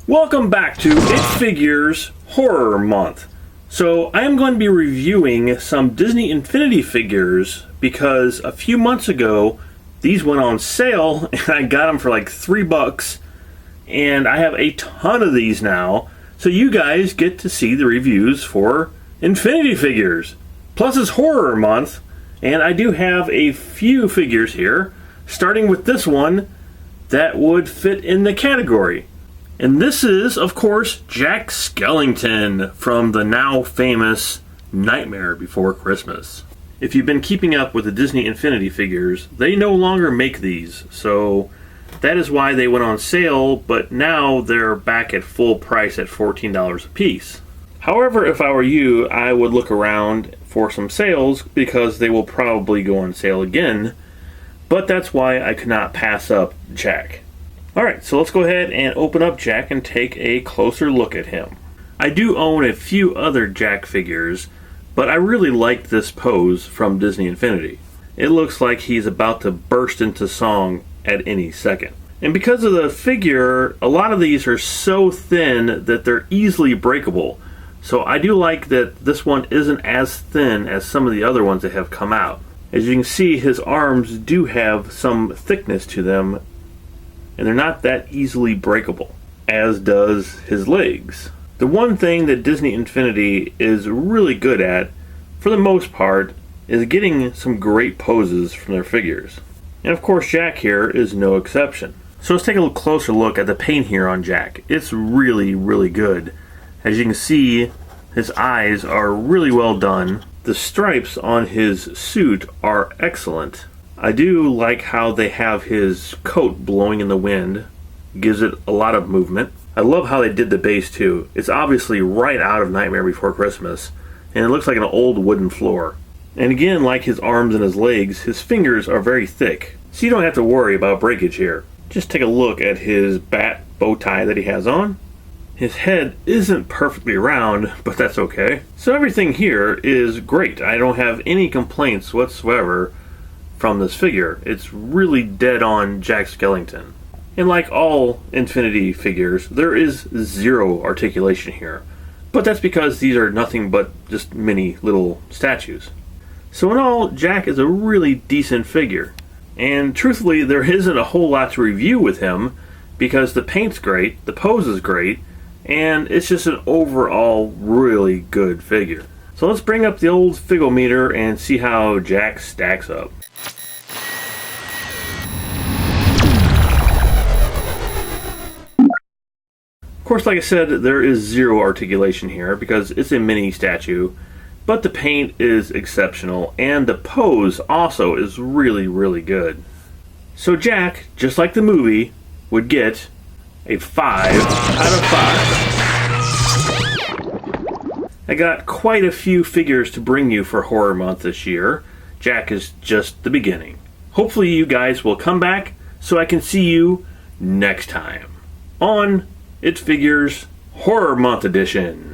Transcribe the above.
Welcome back to It Figures Horror Month. So I am going to be reviewing some Disney Infinity figures because a few months ago these went on sale and I got them for like $3, and I have a ton of these now, so you guys get to see the reviews for Infinity figures. Plus it's Horror Month, and I do have a few figures here, starting with this one that would fit in the category. And this is, of course, Jack Skellington from the now famous Nightmare Before Christmas. If you've been keeping up with the Disney Infinity figures, they no longer make these, so that is why they went on sale, but now they're back at full price at $14 a piece. However, if I were you, I would look around for some sales because they will probably go on sale again, but that's why I could not pass up Jack. Alright, so let's go ahead and open up Jack and take a closer look at him. I do own a few other Jack figures, but I really like this pose from Disney Infinity. It looks like he's about to burst into song at any second. And because of the figure, a lot of these are so thin that they're easily breakable. So I do like that this one isn't as thin as some of the other ones that have come out. As you can see, his arms do have some thickness to them, and they're not that easily breakable, as does his legs. The one thing that Disney Infinity is really good at, for the most part, is getting some great poses from their figures. And of course Jack here is no exception. So let's take a closer look at the paint here on Jack. It's really, really good. As you can see, his eyes are really well done. The stripes on his suit are excellent. I do like how they have his coat blowing in the wind. Gives it a lot of movement. I love how they did the base too. It's obviously right out of Nightmare Before Christmas, and it looks like an old wooden floor. And again, like his arms and his legs, his fingers are very thick, so you don't have to worry about breakage here. Just take a look at his bat bow tie that he has on. His head isn't perfectly round, but that's okay. So everything here is great. I don't have any complaints whatsoever from this figure. It's really dead on Jack Skellington. And like all Infinity figures, there is zero articulation here. But that's because these are nothing but just mini little statues. So in all, Jack is a really decent figure. And truthfully, there isn't a whole lot to review with him because the paint's great, the pose is great, and it's just an overall really good figure. So let's bring up the old Figometer and see how Jack stacks up. Of course, like I said, there is zero articulation here because it's a mini statue, but the paint is exceptional and the pose also is really, really good. So Jack, just like the movie, would get a 5 out of 5. I got quite a few figures to bring you for Horror Month this year. Jack is just the beginning. Hopefully you guys will come back so I can see you next time on It Figures Horror Month Edition.